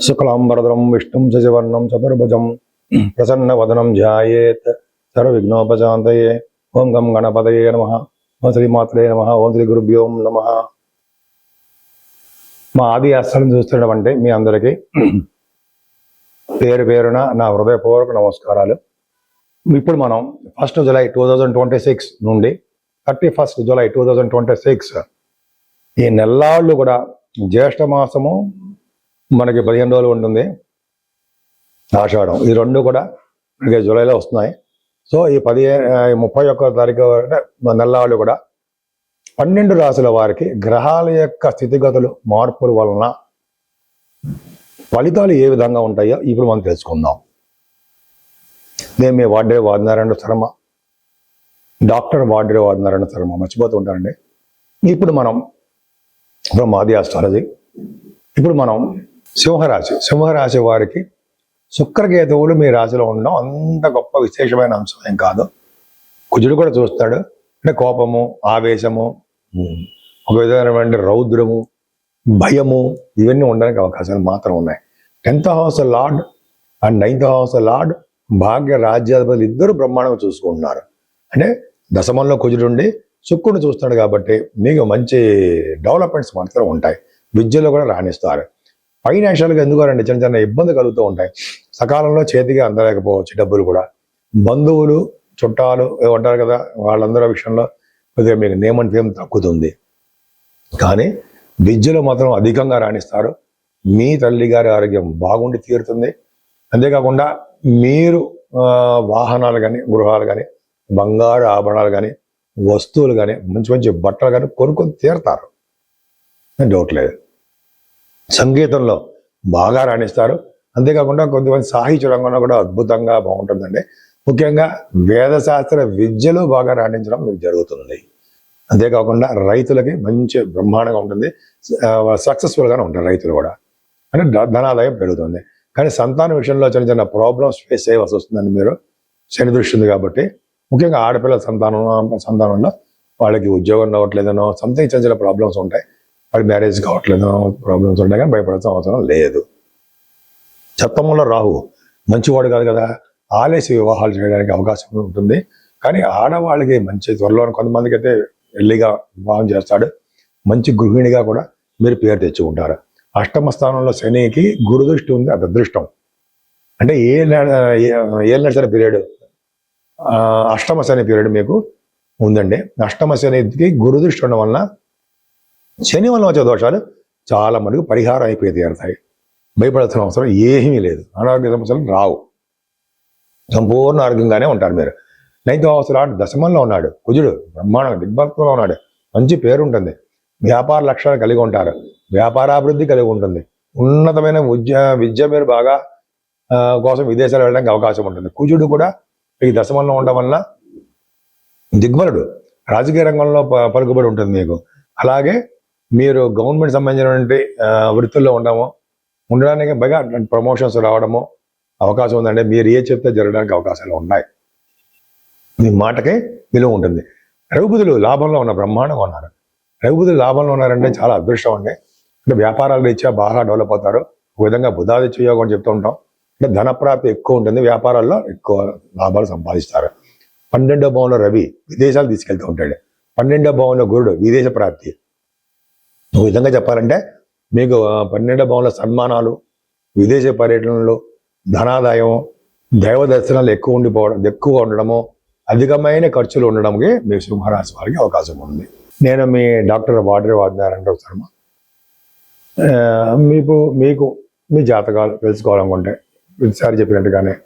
శుక్లాంబరధరం విష్ణుం శశివర్ణం చతుర్భుజం ప్రసన్నవదనం ధ్యాయేత్ సర్వవిఘ్నోపశాంతయే. ఓం గం గణపతయే నమః. ఓం శ్రీమాత్రే నమః. ఓం శ్రీ గురుభ్యో నమః. మా ఆది ఆశ్రమం చూస్తున్నటువంటి మీ అందరికీ పేరు పేరున నా హృదయపూర్వక నమస్కారాలు. ఇప్పుడు మనం 1 జూలై 2026 నుండి 31 జూలై 2026 ఈ నెల్లాళ్ళు కూడా జ్యేష్ఠ మాసము మనకి 15 రోజులు ఉంటుంది, ఆషాఢం, ఈ రెండు కూడా మనకి జూలైలో వస్తున్నాయి. సో ఈ 31 తారీఖు నెల్లాళ్ళు కూడా 12 రాశుల వారికి గ్రహాల యొక్క స్థితిగతులు మార్పుల వలన ఫలితాలు ఏ విధంగా ఉంటాయో ఇప్పుడు మనం తెలుసుకుందాం. నేను మీ వాడ్రే వాదినారాయణ శర్మ, డాక్టర్ వాడ్రే వాదినారాయణ శర్మ, మర్చిపోతూ ఉంటానండి. ఇప్పుడు మనం ఆది ఆస్ట్రాలజీ. ఇప్పుడు మనం సింహరాశి వారికి శుక్రకేతువులు మీ రాశిలో ఉండడం అంత గొప్ప విశేషమైన అంశం ఏం కాదు. కుజుడు కూడా చూస్తాడు. అంటే కోపము, ఆవేశము, ఒక విధమైన రౌద్రము, భయము, ఇవన్నీ ఉండడానికి అవకాశాలు మాత్రం ఉన్నాయి. 10th house lord and 9th house lord భాగ్య రాజ్యాధిపతులు ఇద్దరు బ్రహ్మాండంగా చూసుకుంటున్నారు. అంటే దశమంలో కుజుడుండి శుక్రుడు చూస్తాడు కాబట్టి మీకు మంచి డెవలప్మెంట్స్ మాత్రం ఉంటాయి. విద్యలో కూడా రాణిస్తారు. ఫైనాన్షియల్గా ఎందుకంటే చిన్న చిన్న ఇబ్బంది కలుగుతూ ఉంటాయి. సకాలంలో చేతికి అందలేకపోవచ్చు డబ్బులు కూడా. బంధువులు, చుట్టాలు ఉంటారు కదా, వాళ్ళందరి విషయంలో కొద్దిగా మీకు నేమ్ అండ్ ఫేమ్ తగ్గుతుంది. కానీ విద్యలో మాత్రం అధికంగా రాణిస్తారు. మీ తల్లి గారి ఆరోగ్యం బాగుండి తీరుతుంది. అంతేకాకుండా మీరు వాహనాలు కానీ, గృహాలు కానీ, బంగారు ఆభరణాలు కానీ, వస్తువులు కానీ, మంచి మంచి బట్టలు కానీ కొనుక్కొని తీరుతారు, డౌట్ లేదు. సంగీతంలో బాగా రాణిస్తారు. అంతేకాకుండా కొంతమంది సాహిత్య రంగంలో కూడా అద్భుతంగా బాగుంటుందండి. ముఖ్యంగా వేదశాస్త్ర విద్యలో బాగా రాణించడం మీకు జరుగుతుంది. అంతేకాకుండా రైతులకి మంచి బ్రహ్మాండంగా ఉంటుంది. సక్సెస్ఫుల్గానే ఉంటారు రైతులు కూడా. అంటే ధనాదాయం పెరుగుతుంది. కానీ సంతాన విషయంలో చిన్న చిన్న ప్రాబ్లమ్స్ ఫేస్ చేయవలసి వస్తుందండి. మీరు శని దృష్టి ఉంది కాబట్టి ముఖ్యంగా ఆడపిల్లల సంతానంలో వాళ్ళకి ఉద్యోగం రావట్లేదనో సంథింగ్ చిన్న చిన్న ప్రాబ్లమ్స్ ఉంటాయి. వాడి మ్యారేజ్ కావట్లేదనో ప్రాబ్లమ్స్ ఉంటాయి. కానీ భయపడాల్సిన అవసరం లేదు. సప్తమంలో రాహు మంచివాడు కాదు కదా, ఆలస్య వివాహాలు చేయడానికి అవకాశం ఉంటుంది. కానీ ఆడవాళ్ళకి మంచి త్వరలో కొంతమందికి అయితే ఎల్లిగా వివాహం చేస్తాడు. మంచి గృహిణిగా కూడా మీరు పేరు తెచ్చుకుంటారు. అష్టమ స్థానంలో శనికి గురు దృష్టి ఉంది, అది అదృష్టం. అంటే ఏళ్ళ నడిచిన పీరియడ్ అష్టమ శని పీరియడ్ మీకు ఉందండి. అష్టమ శనికి గురు దృష్టి ఉండడం వలన శని వల్ల వచ్చే దోషాలు చాలా మటుకు పరిహారం అయిపోయి తీరుతాయి. భయపడాల్సిన అవసరం ఏమీ లేదు. అనారోగ్య సమస్యలు రావు. సంపూర్ణ ఆరోగ్యంగానే ఉంటారు మీరు. 9th హౌస్ లార్డ్ దశమంలో ఉన్నాడు కుజుడు, బ్రహ్మాండంగా దిగ్భక్తంలో ఉన్నాడు. మంచి పేరు ఉంటుంది. వ్యాపార లక్ష్యాలు కలిగి ఉంటారు. వ్యాపారాభివృద్ధి కలిగి ఉంటుంది. ఉన్నతమైన విద్య మీరు బాగా కోసం విదేశాలు వెళ్ళడానికి అవకాశం ఉంటుంది. కుజుడు కూడా ఈ దశమంలో ఉండడం వలన దిగ్బలుడు, రాజకీయ రంగంలో పలుకుబడి ఉంటుంది మీకు. అలాగే మీరు గవర్నమెంట్ సంబంధించినటువంటి వృత్తుల్లో ఉండడానికి బాగా ప్రమోషన్స్ రావడము అవకాశం ఉందండి. మీరు ఏ చెప్తే జరగడానికి అవకాశాలు ఉన్నాయి. మీ మాటకే విలువ ఉంటుంది. రఘుపతులు లాభంలో ఉన్న బ్రహ్మాండంగా ఉన్నారు. రఘుపతులు లాభంలో ఉన్నారంటే చాలా అదృష్టం అండి. అంటే వ్యాపారాల రీత్యా బాగా డెవలప్ అవుతారు. ఒక విధంగా బుధాదిత్య యోగం అని చెప్తూ ఉంటాం. అంటే ధనప్రాప్తి ఎక్కువ ఉంటుంది. వ్యాపారాల్లో ఎక్కువ లాభాలు సంపాదిస్తారు. 12వ భావంలో రవి విదేశాలు తీసుకెళ్తూ ఉంటాడు. 12వ భావంలో గురుడు విదేశ ప్రాప్తి. ఒక విధంగా చెప్పాలంటే మీకు 12వ భావంలో సన్మానాలు, విదేశ పర్యటనలు, ధనాదాయం, దైవ దర్శనాలు ఎక్కువ ఉండడము, అధికమైన ఖర్చులు ఉండడానికి మీ సింహరాశి వారికి అవకాశం ఉంది. నేను మీ డాక్టర్ వాడ్రే వాదినారాయణ శర్మ. మీకు మీ జాతకాలు తెలుసుకోవాలనుకుంటే ప్రతిసారి చెప్పినట్టుగానే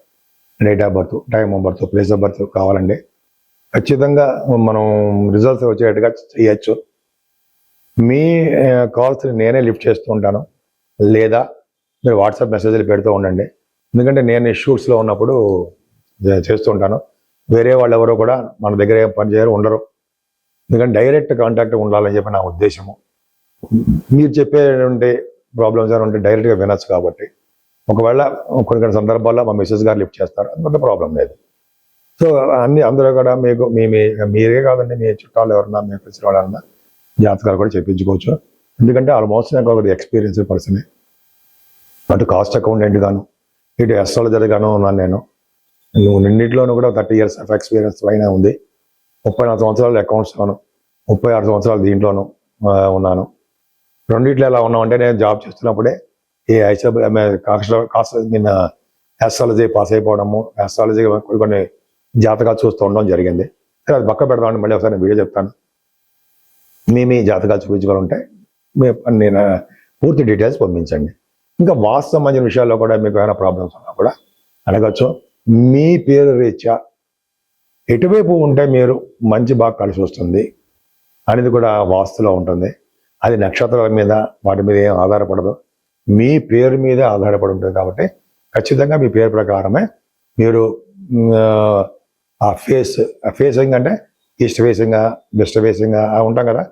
date of birth, time of birth, place of birth కావాలండి. ఖచ్చితంగా మనం రిజల్ట్స్ వచ్చేట్టుగా చేయొచ్చు. మీ కాల్స్ నేనే లిఫ్ట్ చేస్తూ ఉంటాను, లేదా మీరు వాట్సాప్ మెసేజ్లు పెడుతూ ఉండండి. ఎందుకంటే నేను షూట్స్లో ఉన్నప్పుడు చేస్తూ ఉంటాను. వేరే వాళ్ళు ఎవరో కూడా మన దగ్గర ఏం పని చేయరు, ఉండరు. ఎందుకంటే డైరెక్ట్ కాంటాక్ట్ ఉండాలని చెప్పి నా ఉద్దేశము. మీరు చెప్పేటువంటి ప్రాబ్లమ్స్ ఏమైనా ఉంటే డైరెక్ట్గా వినొచ్చు. కాబట్టి ఒకవేళ కొన్ని సందర్భాల్లో మా మిస్సెస్ గారు లిఫ్ట్ చేస్తారు, అంత ప్రాబ్లం లేదు. సో అందరూ కూడా మీకు మీరే కాదండి, మీ చుట్టాలు ఎవరన్నా, మీ తెలిసిన వాళ్ళన్నా జాతకాలు కూడా చెప్పించుకోవచ్చు. ఎందుకంటే ఆల్మోస్ట్ నాకు ఒక ఎక్స్పీరియన్స్ పర్సనే. అటు కాస్ట్ అకౌంటెంట్ గాను, ఇటు అస్ట్రాలజర్ గాను ఉన్నాను నేను. నువ్వు రెండింటిలోనూ కూడా 30 years ఆఫ్ ఎక్స్పీరియన్స్ పైన ఉంది. 34 సంవత్సరాలు అకౌంట్స్లోను, 36 సంవత్సరాలు దీంట్లోనూ ఉన్నాను. రెండిట్లో ఎలా ఉన్నామంటే, నేను జాబ్ చేస్తున్నప్పుడే ఈ ఆస్ట్రాలజీ పాస్ అయిపోవడము, ఆస్ట్రాలజీ కొన్ని జాతకాలు చూస్తూ ఉండడం జరిగింది. అది పక్క పెడదామని మళ్ళీ ఒకసారి వీడియో చెప్తాను. మీ జాతకాలు చూపించుకోవాలంటే నేను పూర్తి డీటెయిల్స్ పంపించండి. ఇంకా వాస్తు సంబంధించిన విషయాల్లో కూడా మీకు ఏమైనా ప్రాబ్లమ్స్ ఉన్నా కూడా అడగచ్చు. మీ పేరు రీత్యా ఎటువైపు ఉంటే మీరు మంచి బాగా కలిసి వస్తుంది అనేది కూడా వాస్తులో ఉంటుంది. అది నక్షత్రాల మీద వాటి మీద ఏం ఆధారపడదు, మీ పేరు మీదే ఆధారపడి ఉంటుంది. కాబట్టి ఖచ్చితంగా మీ పేరు ప్రకారమే మీరు ఆ ఫేసింగ్ అంటే ఈస్ట్ ఫేసింగ్గా, వెస్ట్ ఫేసింగ్గా ఉంటాం కదా,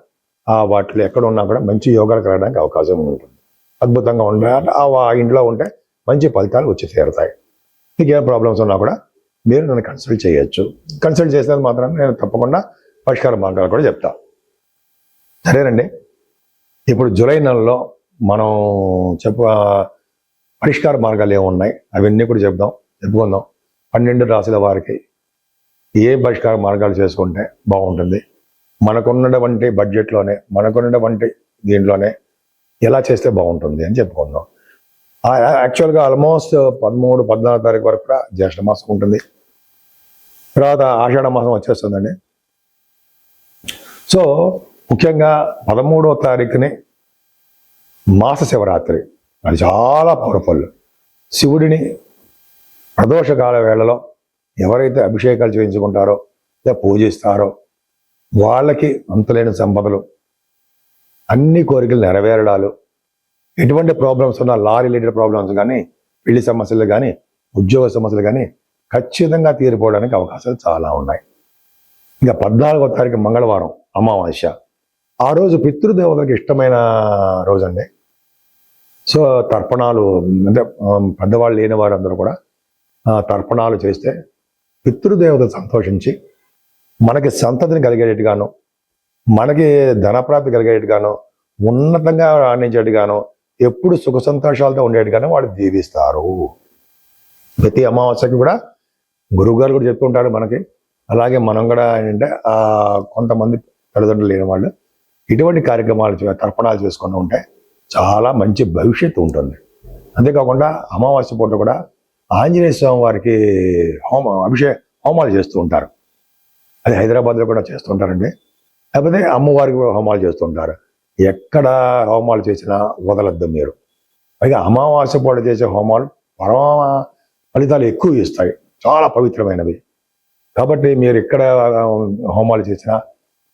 ఆ వాటిలో ఎక్కడ ఉన్నా కూడా మంచి యోగాలు కలగడానికి అవకాశం ఉంటుంది. అద్భుతంగా ఉండాలి. ఆ ఇంట్లో ఉంటే మంచి ఫలితాలు వచ్చి తీరుతాయి. మీకు ఏ ప్రాబ్లమ్స్ ఉన్నా కూడా మీరు నన్ను కన్సల్ట్ చేయొచ్చు. కన్సల్ట్ చేసినందుకు మాత్రం నేను తప్పకుండా పరిష్కార మార్గాలు కూడా చెప్తాను. సరేనండి. ఇప్పుడు జూలై నెలలో మనం పరిష్కార మార్గాలు ఏమున్నాయి అవన్నీ కూడా చెప్పుకుందాం. 12 రాశుల వారికి ఏ పరిష్కార మార్గాలు చేసుకుంటే బాగుంటుంది, మనకున్నటువంటి బడ్జెట్లోనే, మనకున్నటువంటి దీంట్లోనే ఎలా చేస్తే బాగుంటుంది అని చెప్పుకుందాం. యాక్చువల్గా ఆల్మోస్ట్ 13, 14 తారీఖు వరకు కూడా జ్యేష్ఠ మాసం ఉంటుంది. తర్వాత ఆషాఢ మాసం వచ్చేస్తుందండి. సో ముఖ్యంగా 13వ తారీఖుని మాస శివరాత్రి, అది చాలా పవర్ఫుల్. శివుడిని ప్రదోషకాల వేళలో ఎవరైతే అభిషేకాలు చేయించుకుంటారో లేదా పూజిస్తారో వాళ్ళకి అంతులేని సంపదలు, అన్ని కోరికలు నెరవేరడాలు, ఎటువంటి ప్రాబ్లమ్స్ ఉన్నా, లా రిలేటెడ్ ప్రాబ్లమ్స్ కానీ, పెళ్లి సమస్యలు కానీ, ఉద్యోగ సమస్యలు కానీ ఖచ్చితంగా తీరిపోవడానికి అవకాశాలు చాలా ఉన్నాయి. ఇంకా 14వ తారీఖు మంగళవారం అమావాస్య. ఆ రోజు పితృదేవతలకు ఇష్టమైన రోజు అండి. సో తర్పణాలు అంటే పెద్దవాళ్ళు లేని వారందరూ కూడా తర్పణాలు చేస్తే పితృదేవత సంతోషించి మనకి సంతతిని కలిగేటట్టుగాను, మనకి ధనప్రాప్తి కలిగేటట్టుగాను, ఉన్నతంగా రాణించేట్టుగాను, ఎప్పుడు సుఖ సంతోషాలతో ఉండేట్టుగాను వాళ్ళు దీవిస్తారు. ప్రతి అమావాస్యకి కూడా గురువుగారు కూడా చెప్తుంటారు మనకి. అలాగే మనం కూడా ఏంటంటే కొంతమంది తల్లిదండ్రులు లేని వాళ్ళు ఇటువంటి కార్యక్రమాలు తర్పణాలు చేసుకుంటూ ఉంటే చాలా మంచి భవిష్యత్తు ఉంటుంది. అంతేకాకుండా అమావాస్య పూట కూడా ఆంజనేయ స్వామి వారికి హోమాలు చేస్తూ ఉంటారు. అది హైదరాబాద్లో కూడా చేస్తుంటారండి. లేకపోతే అమ్మవారికి హోమాలు చేస్తుంటారు. ఎక్కడ హోమాలు చేసినా వదలద్దు మీరు. పైగా అమావాస్య పూట చేసే హోమాలు పరమ ఫలితాలు ఎక్కువ ఇస్తాయి, చాలా పవిత్రమైనవి. కాబట్టి మీరు ఎక్కడ హోమాలు చేసినా,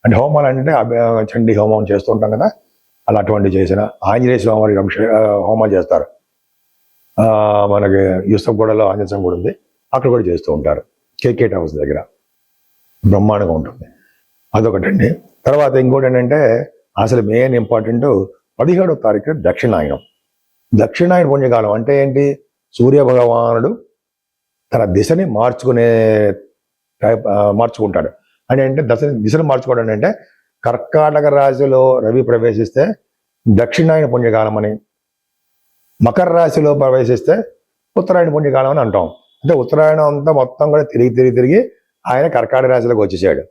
అంటే హోమాలు అంటే చండీ హోమం చేస్తూ ఉంటాం కదా, అలా అటువంటి చేసిన ఆంజనేయ స్వామి వారికి హోమాలు చేస్తారు. మనకి యూసఫ్గూడలో ఆంజనేయ స్వామి కూడా ఉంది, అక్కడ కూడా చేస్తూ ఉంటారు. కేకేట్ హౌస్ దగ్గర బ్రహ్మాండంగా ఉంటుంది. అదొకటండి. తర్వాత ఇంకోటి ఏంటంటే అసలు మెయిన్ ఇంపార్టెంట్ 17వ తారీఖు దక్షిణాయనం. దక్షిణాయన పుణ్యకాలం అంటే ఏంటి? సూర్య భగవానుడు తన దిశని మార్చుకుంటాడు. అంటే దిశను మార్చుకోవడం అంటే కర్కాటక రాశిలో రవి ప్రవేశిస్తే దక్షిణాయన పుణ్యకాలం అని, మకర రాశిలో ప్రవేశిస్తే ఉత్తరాయణ పుణ్యకాలం అని అంటాం. అంటే ఉత్తరాయణం అంతా మొత్తం కూడా తిరిగి ఆయన కర్కాటక రాశిలోకి వచ్చేసాడు.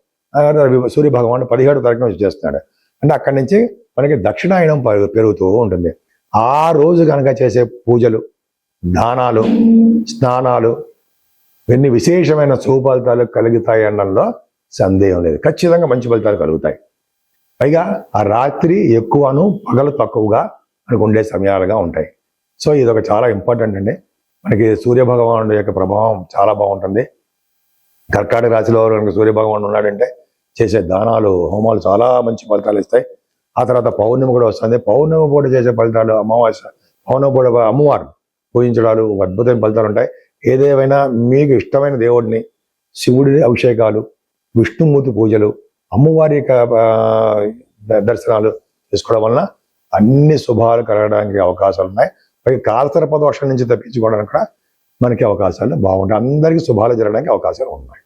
సూర్య భగవానుడు 17వ తారీఖున వచ్చేస్తున్నాడు. అంటే అక్కడి నుంచి మనకి దక్షిణాయనం పెరుగుతూ ఉంటుంది. ఆ రోజు కనుక చేసే పూజలు, దానాలు, స్నానాలు ఇవన్నీ విశేషమైన సుఫలితాలు కలుగుతాయి అనడంలో సందేహం లేదు. ఖచ్చితంగా మంచి ఫలితాలు కలుగుతాయి. పైగా ఆ రాత్రి ఎక్కువను పగలు తక్కువగా మనకు ఉండే సమయాలుగా ఉంటాయి. సో ఇదొక చాలా ఇంపార్టెంట్ అండి. మనకి సూర్య భగవానుడు యొక్క ప్రభావం చాలా బాగుంటుంది. కర్కాటక రాశిలో కనుక సూర్య భగవానుడు ఉన్నాడంటే చేసే దానాలు, హోమాలు చాలా మంచి ఫలితాలు ఇస్తాయి. ఆ తర్వాత పౌర్ణమి కూడా వస్తుంది. పౌర్ణమి పూట చేసే ఫలితాలు, అమావాస్య పౌర్ణమి పూట అమ్మవారు పూజించడాలు అద్భుతమైన ఫలితాలు ఉంటాయి. ఏదేమైనా మీకు ఇష్టమైన దేవుడిని, శివుడి అభిషేకాలు, విష్ణుమూర్తి పూజలు, అమ్మవారి దర్శనాలు చేసుకోవడం వలన అన్ని శుభాలు కలగడానికి అవకాశాలు ఉన్నాయి. పైగా కాలసర్ప దోషం నుంచి తప్పించుకోవడానికి కూడా మనకి అవకాశాలు బాగుంటాయి. అందరికీ శుభాలు జరగడానికి అవకాశాలు ఉన్నాయి.